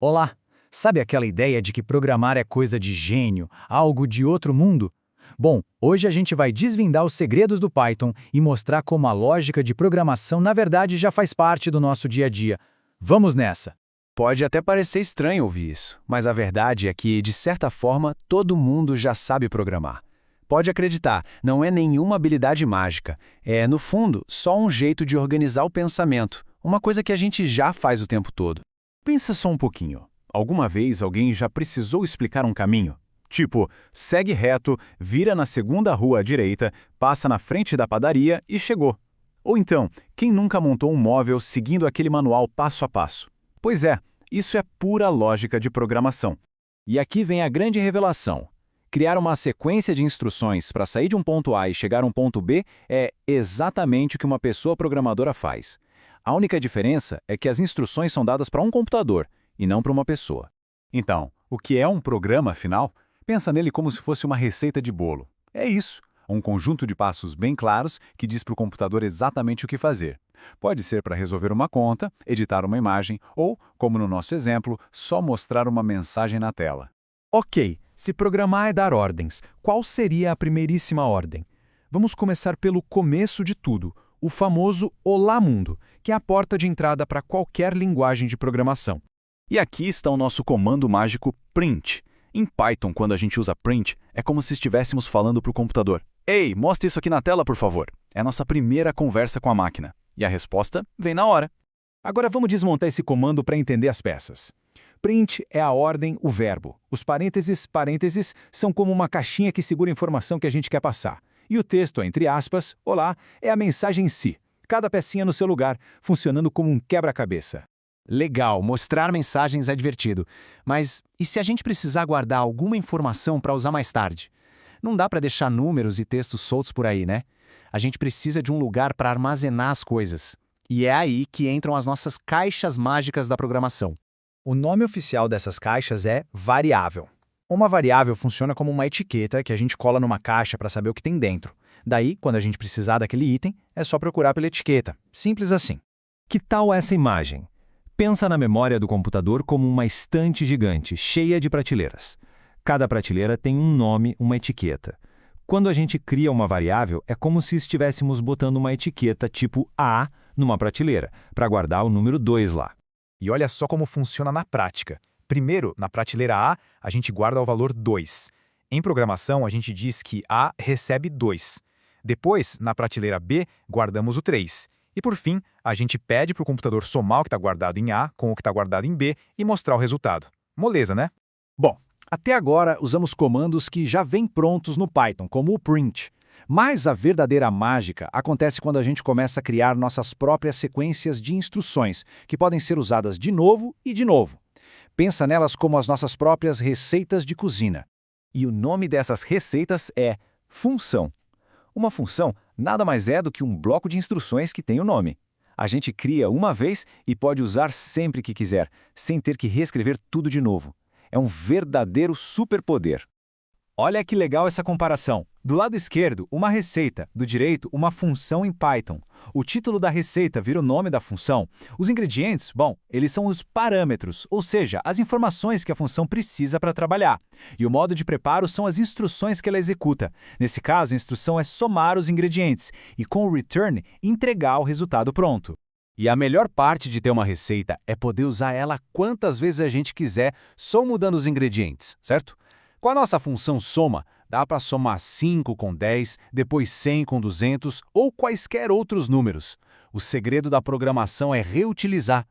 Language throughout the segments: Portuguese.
Olá! Sabe aquela ideia de que programar é coisa de gênio, algo de outro mundo? Bom, hoje a gente vai desvendar os segredos do Python e mostrar como a lógica de programação na verdade já faz parte do nosso dia a dia. Vamos nessa! Pode até parecer estranho ouvir isso, mas a verdade é que, de certa forma, todo mundo já sabe programar. Pode acreditar, não é nenhuma habilidade mágica. É, no fundo, só um jeito de organizar o pensamento, uma coisa que a gente já faz o tempo todo. Pensa só um pouquinho. Alguma vez alguém já precisou explicar um caminho? Tipo, segue reto, vira na segunda rua à direita, passa na frente da padaria e chegou. Ou então, quem nunca montou um móvel seguindo aquele manual passo a passo? Pois é, isso é pura lógica de programação. E aqui vem a grande revelação. Criar uma sequência de instruções para sair de um ponto A e chegar a um ponto B é exatamente o que uma pessoa programadora faz. A única diferença é que as instruções são dadas para um computador e não para uma pessoa. Então, o que é um programa, afinal? Pensa nele como se fosse uma receita de bolo. É isso, um conjunto de passos bem claros que diz para o computador exatamente o que fazer. Pode ser para resolver uma conta, editar uma imagem ou, como no nosso exemplo, só mostrar uma mensagem na tela. Ok, se programar é dar ordens, qual seria a primeiríssima ordem? Vamos começar pelo começo de tudo, o famoso Olá Mundo, que é a porta de entrada para qualquer linguagem de programação. E aqui está o nosso comando mágico print. Em Python, quando a gente usa print, é como se estivéssemos falando para o computador. Ei, mostra isso aqui na tela, por favor. É a nossa primeira conversa com a máquina. E a resposta vem na hora. Agora vamos desmontar esse comando para entender as peças. Print é a ordem, o verbo. Os parênteses, são como uma caixinha que segura a informação que a gente quer passar. E o texto, entre aspas, olá, é a mensagem em si. Cada pecinha no seu lugar, funcionando como um quebra-cabeça. Legal, mostrar mensagens é divertido. Mas e se a gente precisar guardar alguma informação para usar mais tarde? Não dá para deixar números e textos soltos por aí, né? A gente precisa de um lugar para armazenar as coisas. E é aí que entram as nossas caixas mágicas da programação. O nome oficial dessas caixas é variável. Uma variável funciona como uma etiqueta que a gente cola numa caixa para saber o que tem dentro. Daí, quando a gente precisar daquele item, é só procurar pela etiqueta. Simples assim. Que tal essa imagem? Pensa na memória do computador como uma estante gigante, cheia de prateleiras. Cada prateleira tem um nome, uma etiqueta. Quando a gente cria uma variável, é como se estivéssemos botando uma etiqueta tipo A numa prateleira, para guardar o número 2 lá. E olha só como funciona na prática. Primeiro, na prateleira A, a gente guarda o valor 2. Em programação, a gente diz que A recebe 2. Depois, na prateleira B, guardamos o 3. E por fim, a gente pede para o computador somar o que está guardado em A com o que está guardado em B e mostrar o resultado. Moleza, né? Bom, até agora usamos comandos que já vêm prontos no Python, como o print. Mas a verdadeira mágica acontece quando a gente começa a criar nossas próprias sequências de instruções, que podem ser usadas de novo e de novo. Pensa nelas como as nossas próprias receitas de cozinha. E o nome dessas receitas é função. Uma função nada mais é do que um bloco de instruções que tem o nome. A gente cria uma vez e pode usar sempre que quiser, sem ter que reescrever tudo de novo. É um verdadeiro superpoder. Olha que legal essa comparação. Do lado esquerdo, uma receita, do direito, uma função em Python. O título da receita vira o nome da função. Os ingredientes, bom, eles são os parâmetros, ou seja, as informações que a função precisa para trabalhar. E o modo de preparo são as instruções que ela executa. Nesse caso, a instrução é somar os ingredientes e, com o return, entregar o resultado pronto. E a melhor parte de ter uma receita é poder usar ela quantas vezes a gente quiser, só mudando os ingredientes, certo? Com a nossa função soma, dá para somar 5 com 10, depois 100 com 200 ou quaisquer outros números. O segredo da programação é reutilizar.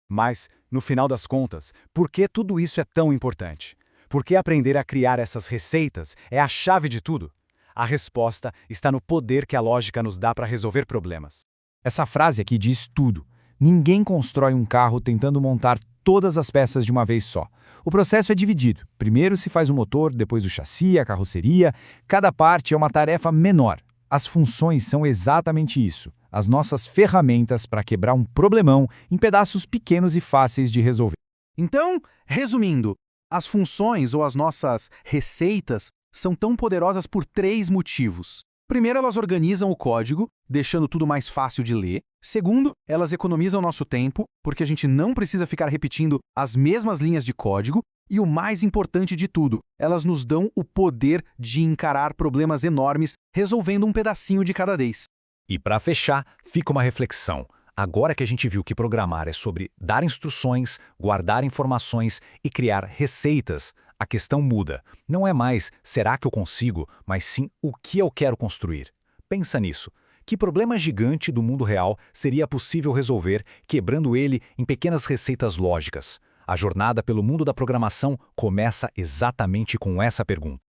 Mas, no final das contas, por que tudo isso é tão importante? Por que aprender a criar essas receitas é a chave de tudo? A resposta está no poder que a lógica nos dá para resolver problemas. Essa frase aqui diz tudo. Ninguém constrói um carro tentando montar todas as peças de uma vez só. O processo é dividido. Primeiro se faz o motor, depois o chassi, a carroceria. Cada parte é uma tarefa menor. As funções são exatamente isso. As nossas ferramentas para quebrar um problemão em pedaços pequenos e fáceis de resolver. Então, resumindo, as funções ou as nossas receitas são tão poderosas por 3 motivos. Primeiro, elas organizam o código, deixando tudo mais fácil de ler. Segundo, elas economizam nosso tempo, porque a gente não precisa ficar repetindo as mesmas linhas de código. E o mais importante de tudo, elas nos dão o poder de encarar problemas enormes, resolvendo um pedacinho de cada vez. E para fechar, fica uma reflexão. Agora que a gente viu que programar é sobre dar instruções, guardar informações e criar receitas, a questão muda. Não é mais será que eu consigo, mas sim o que eu quero construir. Pensa nisso. Que problema gigante do mundo real seria possível resolver quebrando ele em pequenas receitas lógicas? A jornada pelo mundo da programação começa exatamente com essa pergunta.